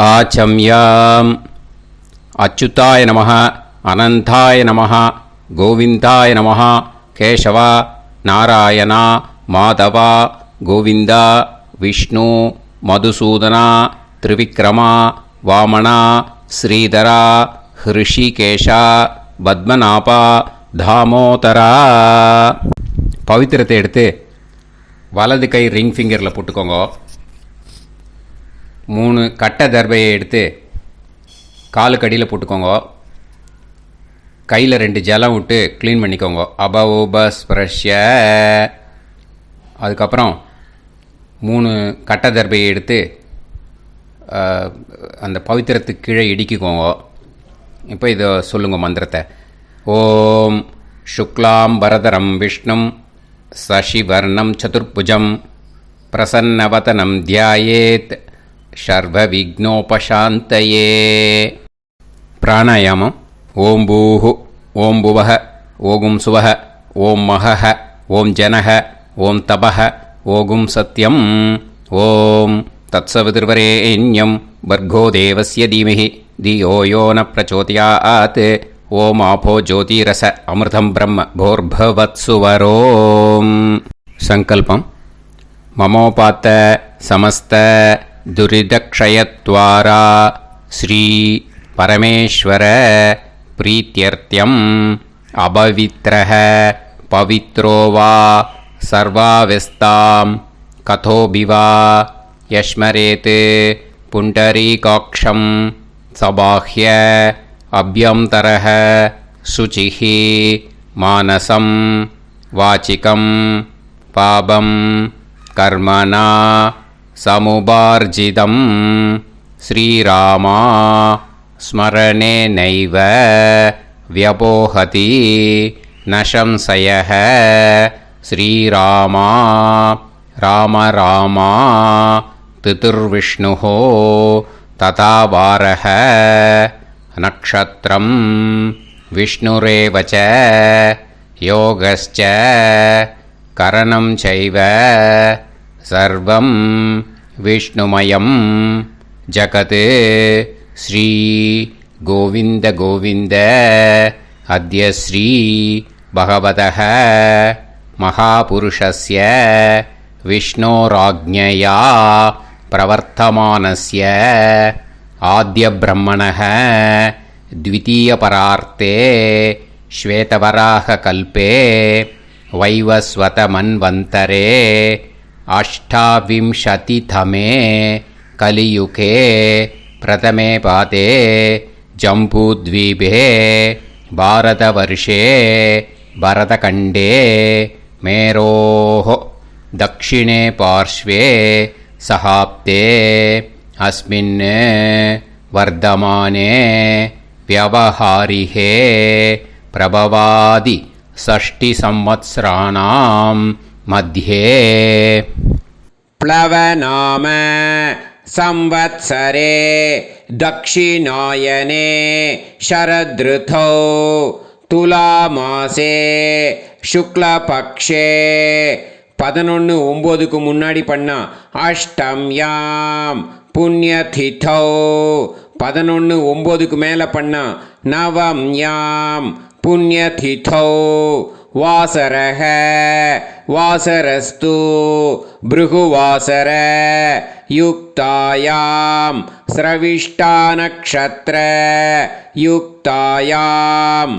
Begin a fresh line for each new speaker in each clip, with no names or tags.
आचम्याम् अच्युताय नमः अनंताय नमः गोविंदाय नमः केशव नारायण माधव गोविंद विष्णु मधुसूदन त्रिविक्रम वामन श्रीधर ऋषिकेश पद्मनाभ दामोदर पवित्रத்தை எடுத்து வலது கை ரிங் ஃபிங்கரில் போட்டுக்கோங்க. 3 கட்ட தர்பையை எடுத்து காலுக்கு அடியில் போட்டுக்கோங்க. கையில் 2 ஜலம் விட்டு க்ளீன் பண்ணிக்கோங்க. அபவோபஸ்பிரஷ்ய. அதுக்கப்புறம் 3 கட்ட தர்பையை எடுத்து அந்த பவித்திரத்துக்கு கீழே இடிக்கிக்கோங்க. இப்போ இதை சொல்லுங்க மந்திரத்தை. ஓம் சுக்லாம் வரதரம் விஷ்ணும் சசிவர்ணம் சதுர்புஜம் பிரசன்னவதனம் தியாயேத் சர்வ விக்னோபசாந்தயே. பிராணாயாமம். ஓம் பூஹு ஓம் புவஹ ஓகும் சுவஹ ஓம் மஹஹ ஓம் ஜனஹ ஓம் தபஹ ஓகும் சத்யம் ஓம் தத்சவிதுர்வரேண்யம் வர்கோ தேவஸ்ய தீமஹி தியோ யோ ந பிரச்சோதயாத் ஓம் ஆபோ ஜோதிரச அமிர்தம் பிரம்ம போர்பவத்சுவரோம். சங்கல்பம். மமோபாத்த சமஸ்த துரிதக்ஷயத்வாரா ஸ்ரீ பரமேஸ்வர பிரீத்யர்த்தியம் அபவித்ரஹ பவித்ரோ வா சர்வாவஸ்தாம் கதோபிவா யஸ்மரேத் புண்டரீகாக்ஷம் சபாஹ்ய அப்யந்தரஹ சுசிஹ மானசம் வாசிகம் பாபம் கர்மணா சமுபார்ஜிதம் ஸ்ரீராமா ஸ்மரணேனைவ வ்யபோஹதி நசம்சயஹ ஸ்ரீராமா ராம ராமா திதிர்விஷ்ணுः ததா வாரஹ நக்ஷத்ரம் விஷ்ணுரேவ ச யோகஸ்ச கரணம் சைவ சர்வம் விஷ்ணுமயம் ஜகத் ஸ்ரீ கோவிந்த கோவிந்த அத்ய ஸ்ரீ பகவதः மகாபுருஷஸ்ய விஷ்ணோராஜ்ஞயா பிரவர்த்தமானஸ்ய ஆத்ய பிரம்மணः द्वितीयपरार्ते श्वेतवराहकल्पे वैवस्वतमन्वन्तरे अष्टाविंशतितमे कलियुगे प्रथमे पादे जम्बूद्वीपे भारतवर्षे भरतखण्डे मेरोः दक्षिणे पार्श्वे सहाब्दे अस्मिन् वर्धमाने व्यवहारिहे प्रभवादि 60 संवत्सराणां मध्ये प्लवनाम संवत्सरे दक्षिणायने शरदृतौ तुलामासे शुक्लपक्षे 11-9க்கு முன்னாடி பண்ணா அஷ்டம்யாம் புண்ணியதிதௌ 11-9க்கு மேலே பண்ணா நவம்யாம் புண்ணியதிதௌ வாசரஹ வாசரஸ்து பிருகுவாசர யுக்தாயாம் ஸ்ரவிஷ்டா நக்ஷத்ர யுக்தாயாம்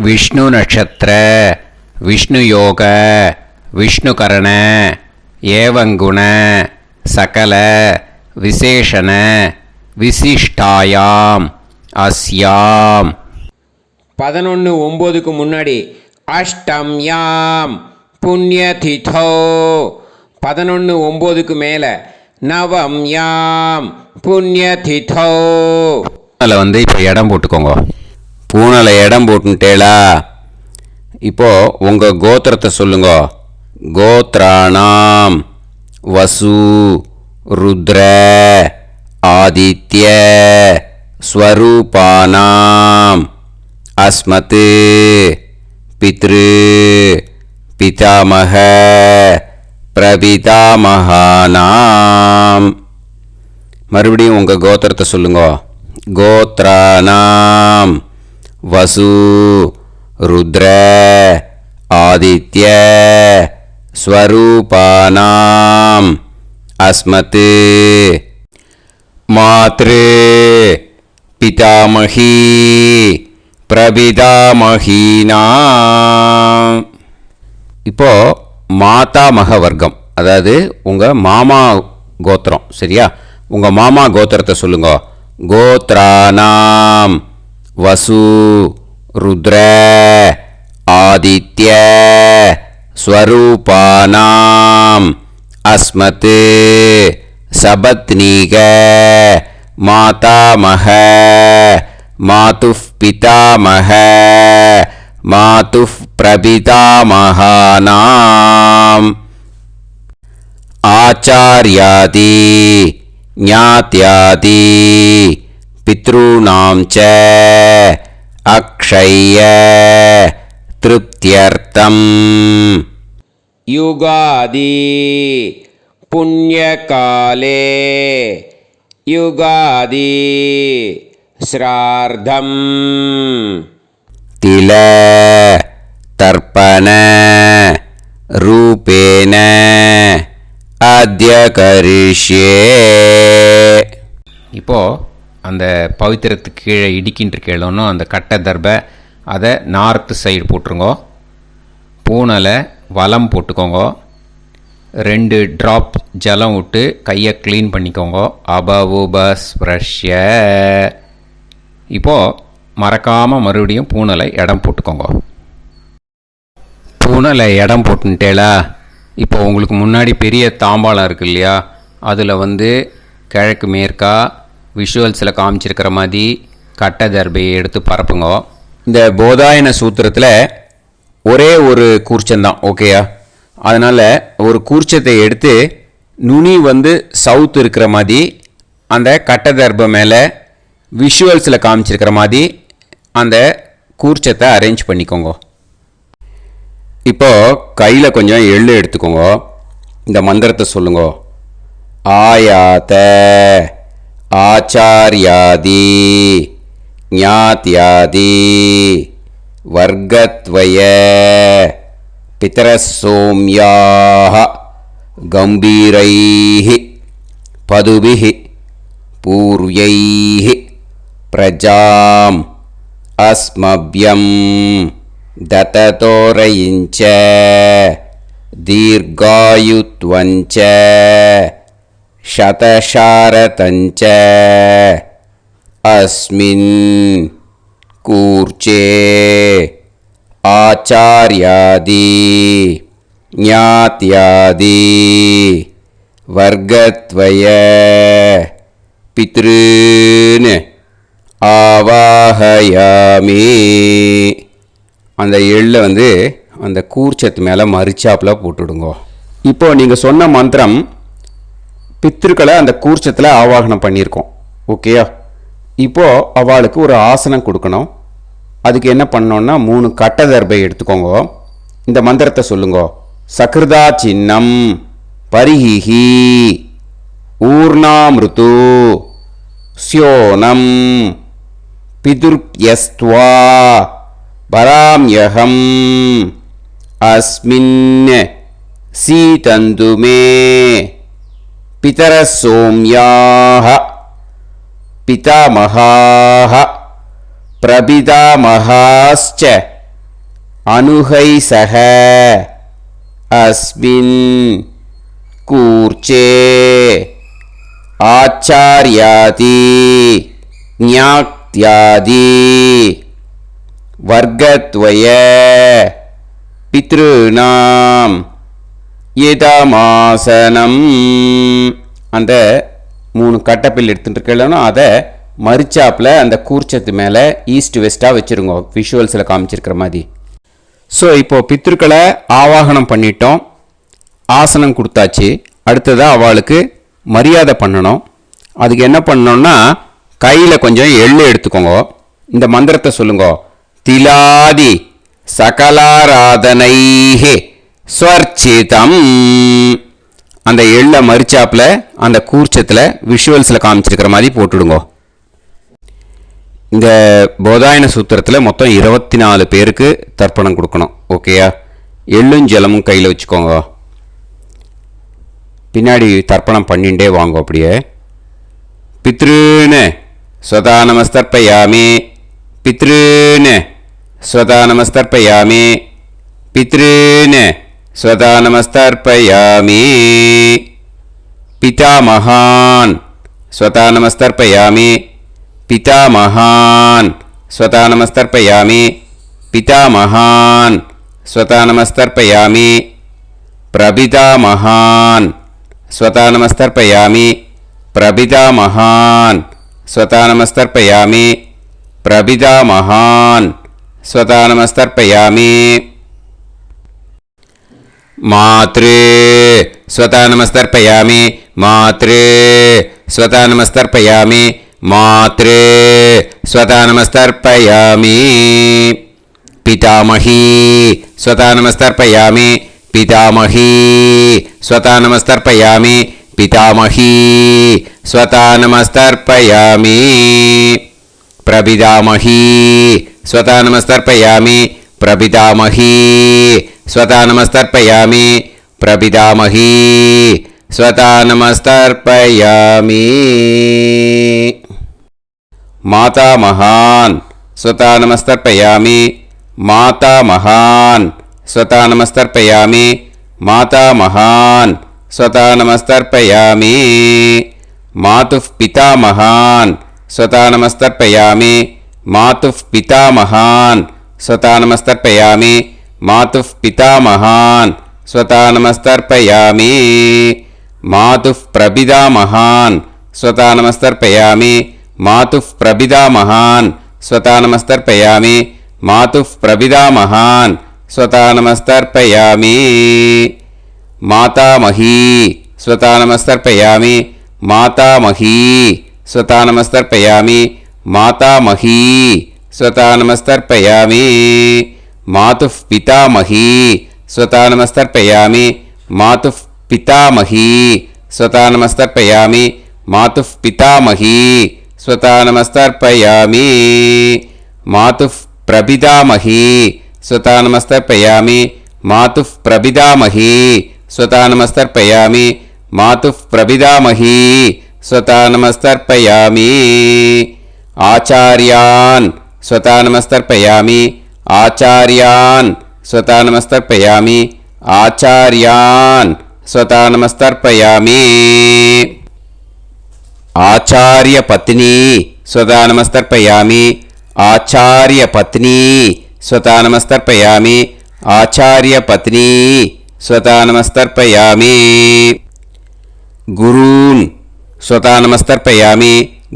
விஷ்ணு நட்சத்திர விஷ்ணு யோக விஷ்ணுகரண ஏவங்குண சகல விசேஷண விசிஷ்டாயாம் அஸ்யாம் 11-9க்கு முன்னாடி அஷ்டம்யாம் புண்ணியதிதோ 11-9க்கு மேலே நவம்யாம் புண்ணியதிதோ. பூனலை வந்து இப்போ இடம் போட்டுக்கோங்க. பூனலை இடம் போட்டுட்டேளா? இப்போது உங்கள் கோத்திரத்தை சொல்லுங்க. கோத்ராணாம் வசு ருத்ர ஆதித்ய ஸ்வரூபானாம் அஸ்மத் பித்ரு பிதாமக பிரபிதாமகானாம் மறுபடியும் உங்கள் கோத்திரத்தை சொல்லுங்க. கோத்ரானாம் வசு ருத்ர ஆதித்ய ஸ்வரூபானாம் அஸ்மத் மாத்ரு பிதாமகி பிரபிதாமகீனாம். இப்போ மாதாமக வர்க்கம், அதாவது உங்கள் மாமா கோத்திரம். சரியா? உங்கள் மாமா கோத்திரத்தை சொல்லுங்க. கோத்ரானாம் வசு ருத்ர ஆதித்ய ஸ்வரூபானாம் அஸ்மத் சபத்னீக மாதாமக மாதுஃப் பிதாமக மாதுஃப் பிரபிதாமகானாம் ஆச்சார்யாதி ஞாத்யாதி பித்ருணாம் ச அக்ஷய திருப்தியர்த்தம் யுகாதி புண்ணியகாலே யுகாதி ஸ்ரார்த்தம் தில தர்ப்பண ரூபேன அத்ய கரிஷ்யே. இப்போது அந்த பவித்திரத்துக்கு கீழே இடிக்கின்ற கீழோன்னு அந்த கட்டை தர்பை அதை நார்த்து சைடு போட்டுருங்கோ. பூனலை வலம் போட்டுக்கோங்க. 2 ட்ராப் ஜலம் விட்டு கையை க்ளீன் பண்ணிக்கோங்க. அபவுபஸ்ப்ரஷ்ய. இப்போது மறக்காமல் மறுபடியும் பூனலை இடம் போட்டுக்கோங்க. பூனலை இடம் போட்டுட்டேலா. இப்போ உங்களுக்கு முன்னாடி பெரிய தாம்பாளம் இருக்குது இல்லையா, அதில் கிழக்கு மேற்கா விஷுவல்ஸில் காமிச்சிருக்கிற மாதிரி கட்டை தர்பையை எடுத்து பரப்புங்க. இந்த போதாயன சூத்திரத்தில் ஒரே ஒரு கூர்ச்சந்தான், ஓகேயா? அதனால் ஒரு கூர்ச்சத்தை எடுத்து நுனி சவுத் இருக்கிற மாதிரி அந்த கட்டை தர்பை மேலே விஷுவல்ஸில் காமிச்சிருக்கிற மாதிரி அந்த கூர்ச்சத்தை அரேஞ்ச் பண்ணிக்கோங்க. இப்போது கையில் கொஞ்சம் எள்ளு எடுத்துக்கோங்க. இந்த மந்திரத்தை சொல்லுங்க. ஆயாத ஆச்சார்யாதி ஞாத்யாதி வர்க்கத்வய பிதரசோம்யாஹ கம்பீரைஹி பதுபிஹி பூர்வைஹி பிரஜாம் அஸ்மப்யம் தததோரயிஞ்ச தீர்காயுத்வஞ்ச சதசாரதஞ்ச அஸ்மின் கூர்ச்சே ஆச்சார்யாதி ஞாத்யாதி வர்க்கத்வய பித்ருன் ஆவாஹயாமி. அந்த எள்ளை அந்த கூர்ச்சத்து மேலே மரிச்சாப்பில் போட்டுடுங்க. இப்போது நீங்கள் சொன்ன மந்திரம் பித்ருக்களை அந்த கூர்ச்சத்தில் ஆவாகனம் பண்ணியிருக்கோம், ஓகேயா? இப்போது அவளுக்கு ஒரு ஆசனம் கொடுக்கணும். அதுக்கு என்ன பண்ணோன்னா 3 கட்டை தர்பை எடுத்துக்கோங்க. இந்த மந்திரத்தை சொல்லுங்க. சக்ருதா சின்னம் பரிஹிஹி ஊர்ணாமிருத்து ஸ்யோனம் பிதுர்யஸ்த்வா பராம்யகம் அஸ்மின் சீதந்துமே பிதரசோம்யாஹ பிதாமகாஹ பிரபிதாமகாஸ்ச அனுகைசஹ அஸ்மின் கூர்ச்சே ஆச்சார்யாதி ஞாத்யாதி வர்க்கத்வய பித்ருணாம் இதமாசனம். அந்த 3 கட்டப்பில் எடுத்துகிட்டு இருக்கலன்னா அதை மரிச்சாப்பில் அந்த கூர்ச்சத்து மேலே ஈஸ்ட் வெஸ்ட்டாக வச்சுருங்க, விஷுவல்ஸில் காமிச்சிருக்கிற மாதிரி. ஸோ இப்போது பித்ருக்களை ஆவாகனம் பண்ணிட்டோம், ஆசனம் கொடுத்தாச்சு. அடுத்ததாக அவளுக்கு மரியாதை பண்ணணும். அதுக்கு என்ன பண்ணணும்னா கையில் கொஞ்சம் எள்ளு எடுத்துக்கோங்க. இந்த மந்திரத்தை சொல்லுங்க. திலாதி சகலாராதனைஹி ஸ்வர்ச்சிதம் அந்த எள்ள மரிச்சாப்பில் அந்த கூர்ச்சத்தில் விஷுவல்ஸில் காமிச்சிருக்கிற மாதிரி போட்டுடுங்க. இந்த போதாயன சூத்திரத்தில் மொத்தம் 24 பேருக்கு தர்ப்பணம் கொடுக்கணும். ஓகேயா? எள்ளும் ஜலமும் கையில் வச்சுக்கோங்க. பின்னாடி தர்ப்பணம் பண்ணிகிட்டே வாங்க. அப்படியே பித்ருன்னு ஸ்வதா நமஸ்தர்ப்பயாமி, பித்ருன்னு ஸ்வதா நமஸ்தர்ப்பயாமி, பித்ருன்னு ஸ்வதா நமஸ்தர்ப்பயாமி, பிதாமகான் ஸ்வதா நமஸ்தர்ப்பயாமி, பிதாமகான் ஸ்வதா நமஸ்தர்ப்பயாமி, பிதாமகான் ஸ்வதா நமஸ்தர்ப்பயாமி, பிரபிதாமகான் ஸ்வதா நமஸ்தர்ப்பயாமி, பிரபிதாமகான் ஸ்வதா நமஸ்தர்ப்பயாமி, பிரபிதாமகான் ஸ்வதா நமஸ்தர்ப்பயாமி. மாத்ரு ஸ்வதா நமஸ்தர்ப்பயாமி, மாத்ரு ஸ்வதா நமஸ்தர்ப்பயாமி, மாத்ரு ஸ்வதா நமஸ்தர்ப்பயாமி. பிதாமஹி ஸ்வதா நமஸ்தர்ப்பயாமி, பிதாமஹி ஸ்வதா நமஸ்தர்ப்பயாமி, பிதாமஹி ஸ்வதா நமஸ்தர்ப்பயாமி. பிரபிதாமஹி ஸ்வதா நமஸ்தர்ப்பயாமி, பிரபிதாமஹி ஸ்வதா நமஸ்தர்ப்பயாமி, பிரபிதாமஹி ஸ்வதா நமஸ்தர்ப்பயாமி. மாதாமகான் ஸ்வதா நமஸ்தர்ப்பயாமி, மாதாமகான் ஸ்வதா நமஸ்தர்ப்பயாமி, மாதாமகான் ஸ்வதா நமஸ்தர்ப்பயாமி. மாதுः பிதாமகான் ஸ்வதா நமஸ்தர்ப்பயாமி, மாதுः பிதாமகான் ஸ்வதா நமஸ்தர்ப்பயாமி, மாதுः பிதாமகான் ஸ்வதா நமஸ்தர்ப்பயாமி. மாதுः பிரபிதாமகான் ஸ்வதா நமஸ்தர்ப்பயாமி, மாதுः பிரபிதாமகான் ஸ்வதா நமஸ்தர்ப்பயாமி, மாதுः பிரபிதாமகான் ஸ்வதா நமஸ்தர்ப்பயாமி. மாதாமஹி ஸ்வதா நமஸ்தர்ப்பயாமி, மாதாமஹி ஸ்வதா நமஸ்தர்ப்பயாமி, மாதாமஹி ஸ்வதா நமஸ்தர்ப்பயாமி. மாதுः பிதாமஹி ஸ்வதா நமஸ்தர்ப்பயாமி, மாதுः பிதாமஹி ஸ்வதா நமஸ்தர்ப்பயாமி, மாதுः பிதாமஹி ஸ்வதா நமஸ்தர்ப்பயாமி. மாதுः பிரபிதாமஹி ஸ்வதா நமஸ்தர்ப்பயாமி, மாதுः பிரபிதாமஹி ஸ்வதா நமஸ்தர்ப்பயாமி, மாதுः பிரபிதாமஹி ஸ்வதா நமஸ்தர்ப்பயாமி. ஆச்சார்யான் ஸ்வதா நமஸ்தர்ப்பயாமி, ஆச்சார்யான் ஸ்வதா நமஸ்தர்ப்பயாமி, ஆச்சார்யான் ஸ்வதா நமஸ்தர்ப்பயாமி. ஆச்சார்ய பத்னி ஸ்வதா நமஸ்தர்ப்பயாமி, ஆச்சார்ய பத்னி ஸ்வதா நமஸ்தர்ப்பயாமி, ஆச்சார்ய பத்னி ஸ்வதா நமஸ்தர்ப்பயாமி. குரூன் ஸ்வதா நமஸ்தர்ப்பயாமி,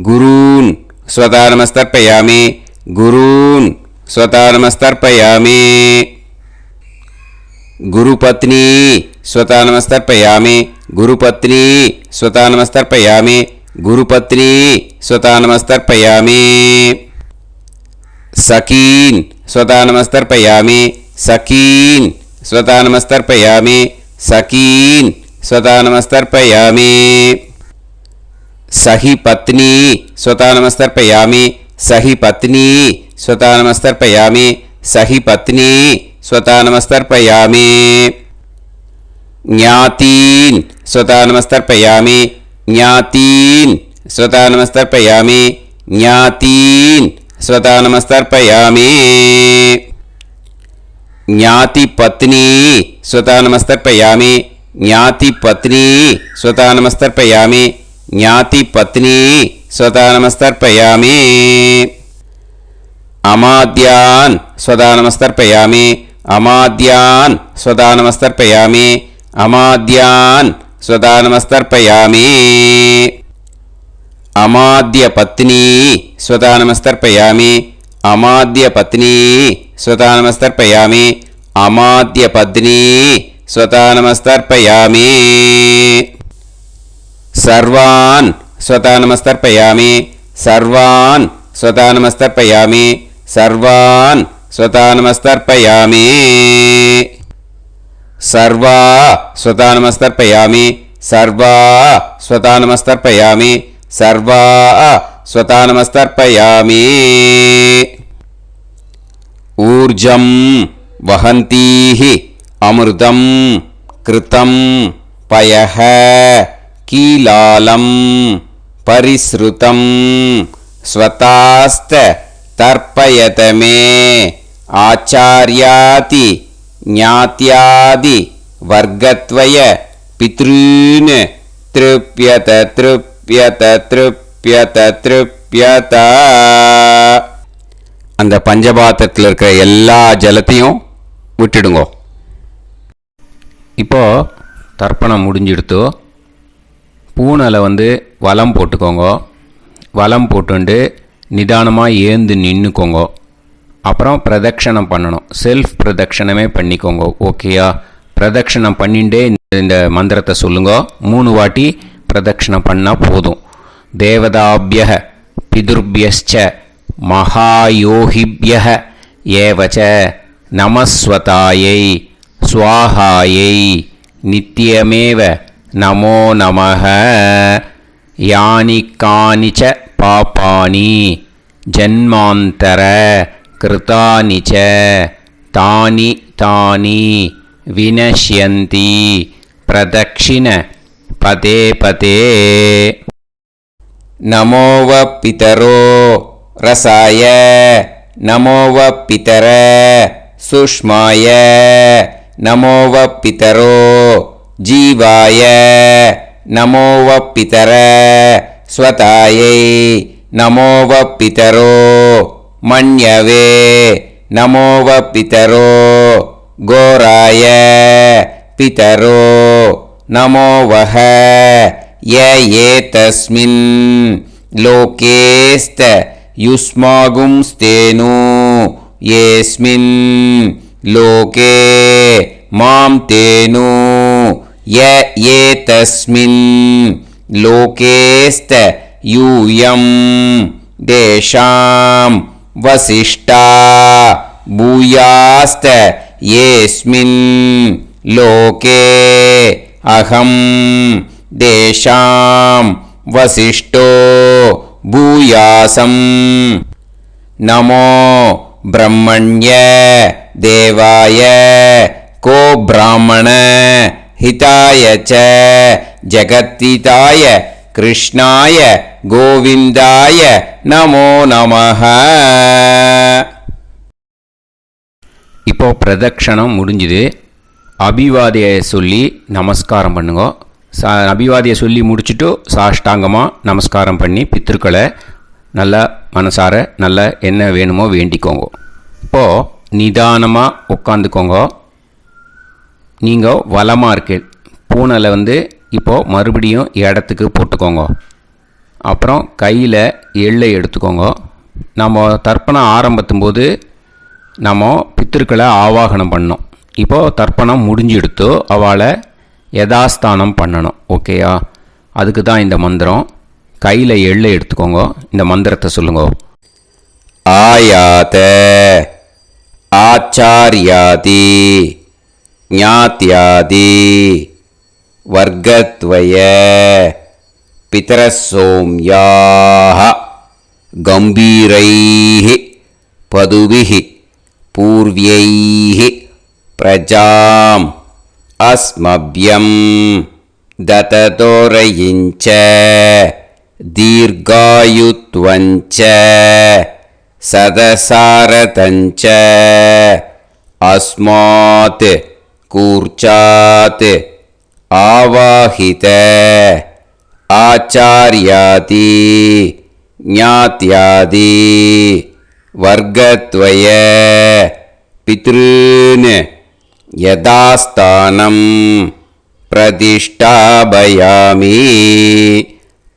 குரூன் ஸ்வதா நமஸ்தர்ப்பயாமி, குரூன் ஸ்வதா நமஸ்தர்ப்பயாமி. குருபத்னி ஸ்வதா நமஸ்தர்ப்பயாமி, குருபத்னி ஸ்வதா நமஸ்தர்ப்பயாமி, குருபத்னி ஸ்வதா நமஸ்தர்ப்பயாமி. சகீன் ஸ்வதா நமஸ்தர்ப்பயாமி, சகீன் ஸ்வதா நமஸ்தர்ப்பயாமி, சகீன் ஸ்வதா நமஸ்தர்ப்பயாமி. சஹி பத்னி ஸ்வதா நமஸ்தர்ப்பயாமி, சஹி பத்னி ஸ்வதா நமஸ்தர்ப்பயாமி, சஹி பத்னி ஸ்வதா நமஸ்தர்ப்பயாமி. ஞாதீன் ஸ்வதா நமஸ்தர்ப்பயாமி, ஞாதீன் ஸ்வதா நமஸ்தர்ப்பயாமி, ஞாதீன் ஸ்வதா நமஸ்தர்ப்பயாமி. ஞாதி பத்னி ஸ்வதா நமஸ்தர்ப்பயாமி, ஞாதி பத்னி ஸ்வதா நமஸ்தர்ப்பயாமி, ஞாதி பத்னி ஸ்வதா நமஸ்தர்ப்பயாமி. அமாத்யான் ஸ்வதா நமஸ்தர்ப்பயாமி, அமாத்யான் ஸ்வதா நமஸ்தர்ப்பயாமி, அமாத்யான் ஸ்வதா நமஸ்தர்ப்பயாமி. அமாத்ய பத்னி ஸ்வதா நமஸ்தர்ப்பயாமி, அமாத்ய பத்னி ஸ்வதா நமஸ்தர்ப்பயாமி, அமாத்ய பத்னி ஸ்வதா நமஸ்தர்ப்பயாமி. சர்வான் ஸ்வதா நமஸ்தர்ப்பயாமி, சர்வான் ஸ்வதா நமஸ்தர்ப்பயாமி, சர்வான் ஸ்வதா நமஸ்தர்ப்பயாமி. சர்வா ஸ்வதா நமஸ்தர்ப்பயாமி, सर्वा स्वतानमस्तर्पयामि सर्वा स्वतानमस्तर्पयामि ऊर्जं वहन्तीः अमृतं कृतं पयः कीलालं परिसृतं स्वतास्त तर्पयत मे आचार्याति ज्ञात्यादि वर्गत्वय पितॄन् तृप्यत तृप्यत तृप्यत तृप्यत அந்த பஞ்சபாத்திரத்தில் இருக்கிற எல்லா ஜலத்தையும் விட்டுடுங்கோ. இப்போது தர்ப்பணம் முடிஞ்சிடுத்து. பூனலை வலம் போட்டுக்கோங்க. வலம் போட்டுண்டு நிதானமாக ஏந்து நின்றுக்கோங்க. அப்புறம் பிரதட்சணம் பண்ணணும். செல்ஃப் பிரதட்சணமே பண்ணிக்கோங்க. ஓகேயா? பிரதட்சணம் பண்ணிண்டே இந்த மந்திரத்தை சொல்லுங்க. 3 வாட்டி பிரதட்சணம் பண்ணால் போதும். தேவதாபிய பிதுர்பியஸ்ச மகாயோகிபியः ஏவச நமஸ்வதாயை ஸ்வாஹாயை நித்யமேவ நமோ நமः யானி கானிச்ச பாபானி ஜன்மாந்தர கிருதானிச்ச தானி தானி வினஷ்யந்தி பிரதக்ஷிண பதே பதே நமோ வ பிதரோ रसाय नमो व पितर सुष्माय नमो व पितरो जीवाय नमो व पितर स्वतायै नमो व पितरो मन्यवे नमो व पितरो घोराय पितरो नमो वः य एतस्मिन् लोकेस्त युष्मागुंस्तेनु येस्मिन् लोके मां तेनु य एतस्मिन् लोकेस्त यूयं देशां वसिष्ठा भूयास्त येस्मिन् लोके अहं देशां वसिष्ठो भूयासं नमो ब्रह्मण्य देवाय को ब्राह्मण हिताय च जगत्हिताय कृष्णाय गोविंदाय नमो नमः. இப்போ பிரதட்சணம் முடிஞ்சுது. அபிவாதியை சொல்லி நமஸ்காரம் பண்ணுங்க. அபிவாதியை சொல்லி முடிச்சுட்டு சாஷ்டாங்கமாக நமஸ்காரம் பண்ணி பித்திருக்களை நல்லா மனசார நல்லா என்ன வேணுமோ வேண்டிக்கோங்க. இப்போது நிதானமாக உட்காந்துக்கோங்க. நீங்கள் வலமாக இருக்கு பூனலை இப்போது மறுபடியும் இடத்துக்கு போட்டுக்கோங்க. அப்புறம் கையில் எள்ளை எடுத்துக்கோங்க. நம்ம தர்ப்பணம் ஆரம்பித்தும் போது நம்ம பித்திருக்களை ஆவாகனம் பண்ணோம். இப்போது தர்ப்பணம் முடிஞ்செடுத்து அவளை யதாஸ்தானம் பண்ணணும். ஓகேயா? அதுக்கு தான் இந்த மந்திரம். கையில் எள்ளை எடுத்துக்கோங்க. இந்த மந்திரத்தை சொல்லுங்க. ஆயாத ஆச்சாரியாதி ஞாத்யாதி வர்க்கத்வய பிதரசோம்யாஹ கம்பீரைஹி பதுபிஹி பூர்வ்யைஹி பிரஜாம் अस्मभ्यं दततोरयिञ्च दीर्घायुत्वञ्च सदसारतञ्च अस्मात् कूर्चात् आवाहित आचार्यादि ज्ञात्यादि वर्गत्वय पितॄन् யதாஸ்தானம் பிரதிஷ்டாபயாமி.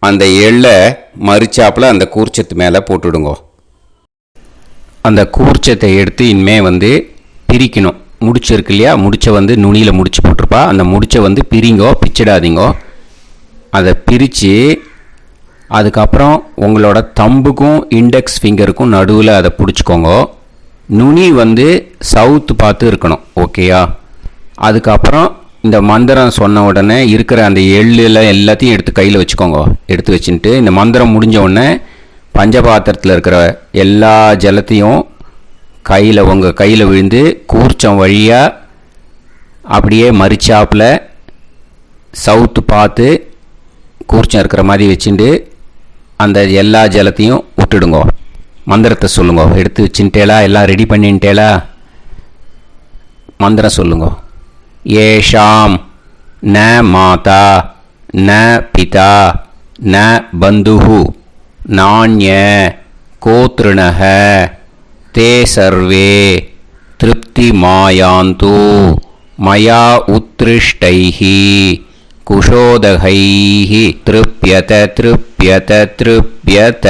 அந்த எள்ளை மறிச்சாப்பில் அந்த கூர்ச்சத்து மேலே போட்டுடுங்க. அந்த கூர்ச்சத்தை எடுத்து இனிமே பிரிக்கணும். முடிச்சிருக்கு இல்லையா? முடிச்சை நுனியில் முடிச்சு போட்டிருப்பா. அந்த முடிச்சை பிரிங்கோ, பிச்சிடாதீங்கோ. அதை பிரித்து அதுக்கப்புறம் உங்களோட தம்புக்கும் இண்டெக்ஸ் ஃபிங்கருக்கும் நடுவில் அதை பிடிச்சிக்கோங்க. நுனி சவுத்து பார்த்து இருக்கணும். ஓகேயா? அதுக்கப்புறம் இந்த மந்திரம் சொன்ன உடனே இருக்கிற அந்த எள்ளில் எல்லாத்தையும் எடுத்து கையில் வச்சுக்கோங்க. எடுத்து வச்சுட்டு இந்த மந்திரம் முடிஞ்ச உடனே பஞ்சபாத்திரத்தில் இருக்கிற எல்லா ஜலத்தையும் உங்கள் கையில் விழுந்து கூர்ச்சம் வழியாக அப்படியே மறிச்சாப்பில் சவுத்து பார்த்து கூர்ச்சம் இருக்கிற மாதிரி வச்சுட்டு அந்த எல்லா ஜலத்தையும் விட்டுடுங்க. மந்திரத்தை சொல்லுங்க. எடுத்து வச்சுட்டேலா? எல்லாம் ரெடி பண்ணிட்டேலா? மந்திரம் சொல்லுங்க. ஏஷாம் ந மாதா ந பிதா ந பந்துஹு நாண்ய கோத்ருணஹ தே சர்வே திருப்தி மாயாந்து மயா உத்ருஷ்டைஹி குஷோதகைஹி திருப்யத திருப்யத திருப்யத.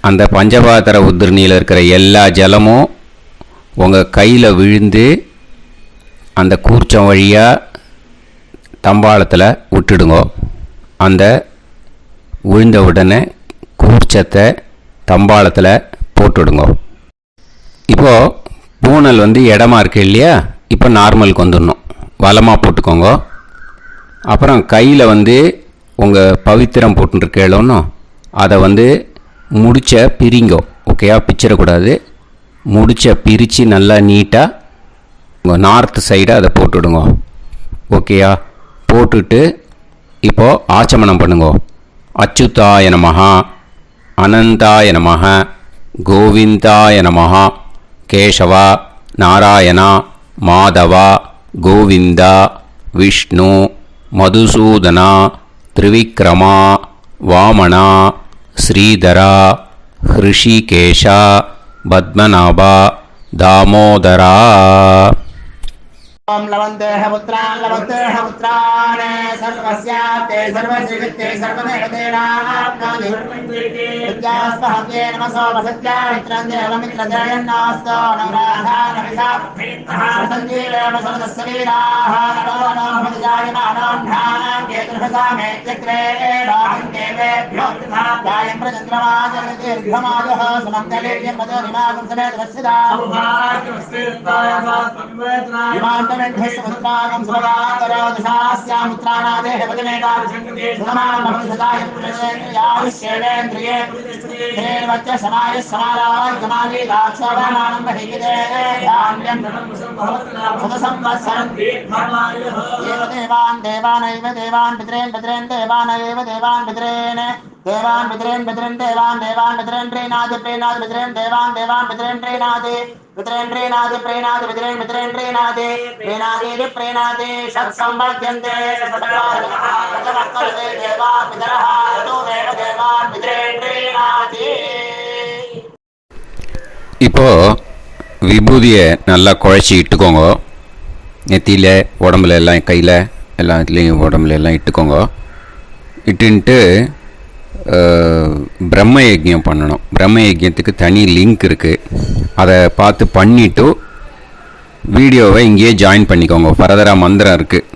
அந்த பஞ்சபாத்திர உதிர்ணியில் இருக்கிற எல்லா ஜலமும் உங்கள் கையில் விழுந்து அந்த கூர்ச்சம் வழியாக தம்பாளத்தில் விட்டுடுங்க. அந்த விழுந்த உடனே கூர்ச்சத்தை தம்பாளத்தில் போட்டுடுங்க. இப்போது பூனல் இடமா இருக்கு இல்லையா? இப்போ நார்மலுக்கு வந்துடணும். வலமாக போட்டுக்கோங்க. அப்புறம் கையில் உங்கள் பவித்திரம் போட்டுருக்கேளோன்னு அதை முடிச்ச பிரிங்கோ. ஓகேயா? பிச்சிடக்கூடாது. முடிச்ச பிரித்து நல்லா நீட்டாக உங்கள் நார்த் சைடை அதை போட்டுவிடுங்க. ஓகேயா? போட்டுட்டு இப்போது ஆச்சமனம் பண்ணுங்க. அச்சுதாய நமஹ அனந்தாய நமஹ கோவிந்தாய நமஹ கேசவா நாராயணா மாதவா கோவிந்தா விஷ்ணு மதுசூதனா திரிவிக்ரமா வாமனா ஸ்ரீதரா ஹிருஷிகேஷா பத்மநாபா தாமோதரா.
ओम लवन्तेह पुत्रान् लवन्तेह पुत्रान् सर्वस्याते सर्वश्रीवित्ते सर्वदेवतेनाप्नोति विद्यास्पहव्ये नमसो वसत्या मित्रं देवमित्रजयन्नास्तो नवराधानविषाः सञ्जीवेम समदस्सवीराः नमो नमः जायमानोऽन्धानां केतुर्भसामेत्यग्रे देवेभ्यो गायं प्रचन्द्रमाजगदीर्घमाजः समन्तलेयं मदोनिमागं समेत वत्सिदा समुद्रागं सुभगान्तरादशास्यामुत्राणादेह वदनेकाभिषङ्कृते सुधमानमभिसदायुष्येवेन्द्रिये देवच्च समायः समाराय समाली दाक्षावानानं बहिगिदे धान्यं सुदसंवत्सरं एव देवानैव देवान् पितॄन् पितॄन् देवानैव देवान् पितॄन् देवान् पितॄन् पितॄन् देवान् पितॄन् प्रीणाति प्रीणाति पितॄन् देवान् पितॄन् प्रीणाति पितॄन् प्रीणाति प्रीणाति पितॄन् प्रीणाति प्रीणाति प्रीणाति षट्संवर्ध्यन्ते षट्काले देवा पितरः ततोमेव देवान् पितॄन् प्रीणाति.
இப்போ விபூதியை நல்லா குழச்சி இட்டுக்கோங்க. நெத்தியில் உடம்புல எல்லாம் கையில் எல்லாத்துலேயும் உடம்புல எல்லாம் இட்டுக்கோங்க. இட்டுன்ட்டு பிரம்ம யஜ்யம் பண்ணணும். பிரம்ம யஜ்யத்துக்கு தனி லிங்க் இருக்குது. அதை பார்த்து பண்ணிவிட்டு வீடியோவை இங்கேயே ஜாயின் பண்ணிக்கோங்க. ஃபர்தராக மந்திரம் இருக்குது.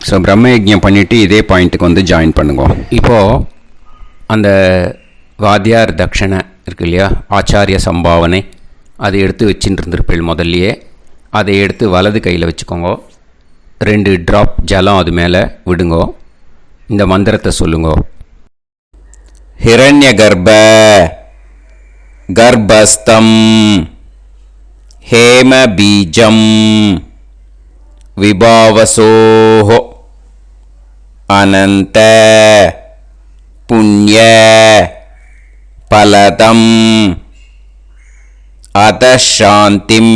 ஸோ பிரம்ம யஜ்யம் பண்ணிவிட்டு இதே பாயிண்ட்டுக்கு ஜாயின் பண்ணுங்க. இப்போது அந்த வாத்தியார் தட்சணை இருக்கு இல்லையா, ஆச்சாரிய சம்பாவனை, அதை எடுத்து வச்சுட்டு இருந்திருப்பேள் முதல்லையே. அதை எடுத்து வலது கையில் வச்சுக்கோங்க. 2 ட்ராப் ஜலம் அது மேலே விடுங்கோ. இந்த மந்திரத்தை சொல்லுங்கோ. ஹிரண்ய கர்ப்ப கர்ப்பஸ்தம் ஹேம பீஜம் விபாவசோஹோ அனந்த புண்ணிய பலதம் அதசாந்திம்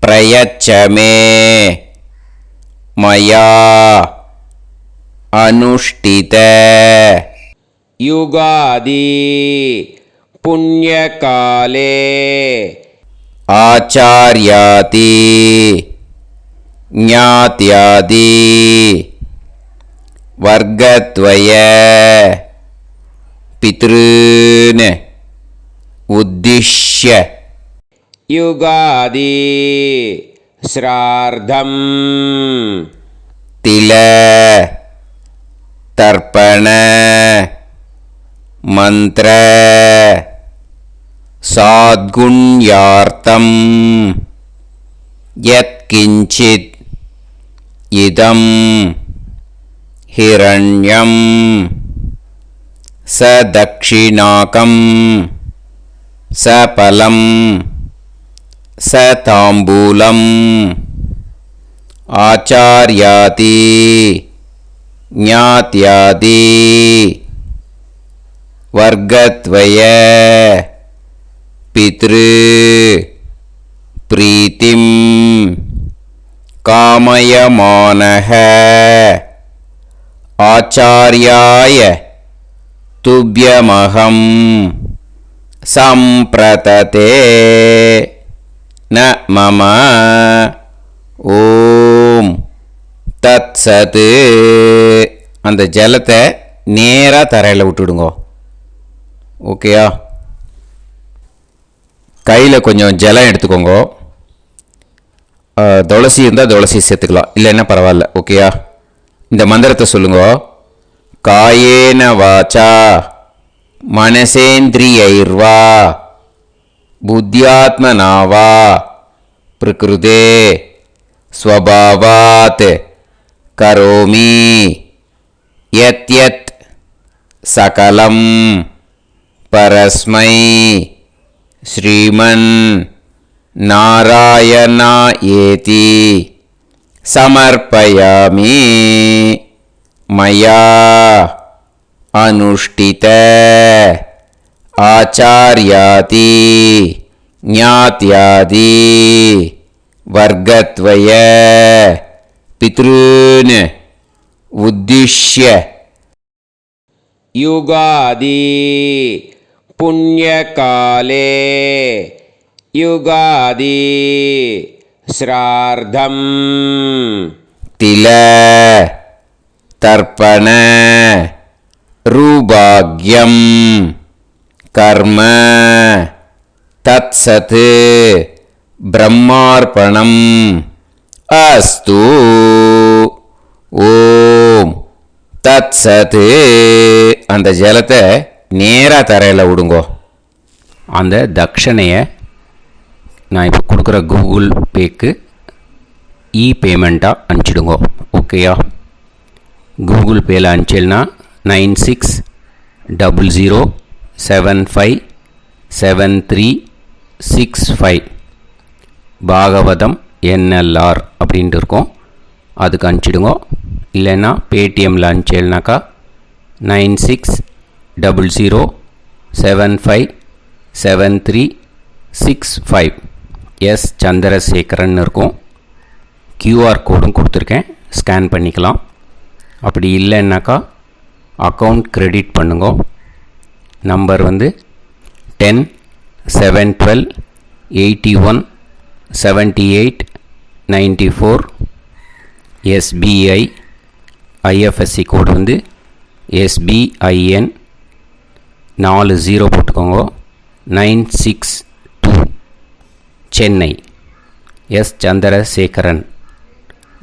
பிரயச்சமே மயா அனுஷ்டித யுகாதி புண்ணியகாலே ஆச்சார்யாதி ஞாத்யாதி வர்க்கத்வய பித்ருன் உத்திஷ்ய யுகாதி ஸ்ரார்த்தம் தில தர்ப்பண மந்திர சாத்குண்யார்த்தம் யத் यत्किञ्चित् इदं हिरण्यं स दक्षिणाकं स फलं स ताम्बूलम् आचार्याति ज्ञात्यादि वर्गद्वय पितृ प्रीतिं कामयमानः आचार्याय तुभ्यमहं सम्प्रतते न मम ஓம் தத் சத். அந்த ஜலத்தை நேராக தரையில் விட்டுடுங்க. ஓகேயா? கையில் கொஞ்சம் ஜலம் எடுத்துக்கோங்க. துளசி இருந்தால் துளசி சேர்த்துக்கலாம், இல்லைன்னா பரவாயில்ல. ஓகேயா? இந்த மந்திரத்தை சொல்லுங்க. காயேன வாச்சா மனசேந்திரியைர்வா புத்தியாத்மனாவா பிரகிருதே स्वभावात् करोमि यत् यत् सकलं परस्मै श्रीमन् नारायणायेति समर्पयामि. मया अनुष्ठित आचार्याति ज्ञात्यादि वर्गद्वय पितॄन् उद्दिश्य युगादि पुण्यकाले युगादि श्रार्धं तिल तर्पण रुभाग्यं कर्म तत्सत् ब्रह्मार्पणम् अस्तु. ஓம் தத் சத். அந்த ஜலத்தை நேராக தரையில் விடுங்கோ. அந்த தட்சணையை நான் இப்போ கொடுக்குற கூகுள் பேக்கு பேமெண்ட்டாக அனுப்பிச்சிடுங்கோ. ஓகேயா? கூகுள் பேயில் அனுப்பிச்சில்னா 9600757365 பாகவதம் NLR அப்படின்ட்டு இருக்கும். அதுக்கு அனுப்பிச்சிடுங்க. இல்லைன்னா பேடிஎம்மில் அனுப்பிச்சேல்னாக்கா 9600757365 எஸ் சந்திரசேகரன் இருக்கும். QR கோடும் கொடுத்துருக்கேன், ஸ்கேன் பண்ணிக்கலாம். அப்படி இல்லைன்னாக்கா அக்கௌண்ட் கிரெடிட் பண்ணுங்க. நம்பர் வந்து 10-7-12-81-78-94. SBI IFSC கோடு வந்து SBIN 40 போட்டுக்கோங்க. 962 சென்னை. எஸ் சந்திரசேகரன்.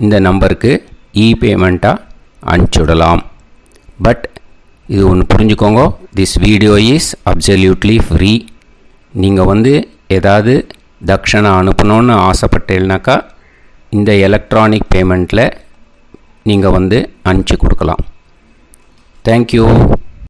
இந்த நம்பருக்கு பேமெண்ட்டாக அனுப்பிச்சுடலாம். பட் இது ஒன்று புரிஞ்சுக்கோங்க, this video is absolutely free. நீங்கள் வந்து ஏதாவது தட்சணை அனுப்பணுன்னு ஆசைப்பட்டேன்னாக்கா இந்த எலக்ட்ரானிக் பேமெண்ட்டில் நீங்கள் வந்து அனுப்பிச்சி கொடுக்கலாம். தேங்க்யூ.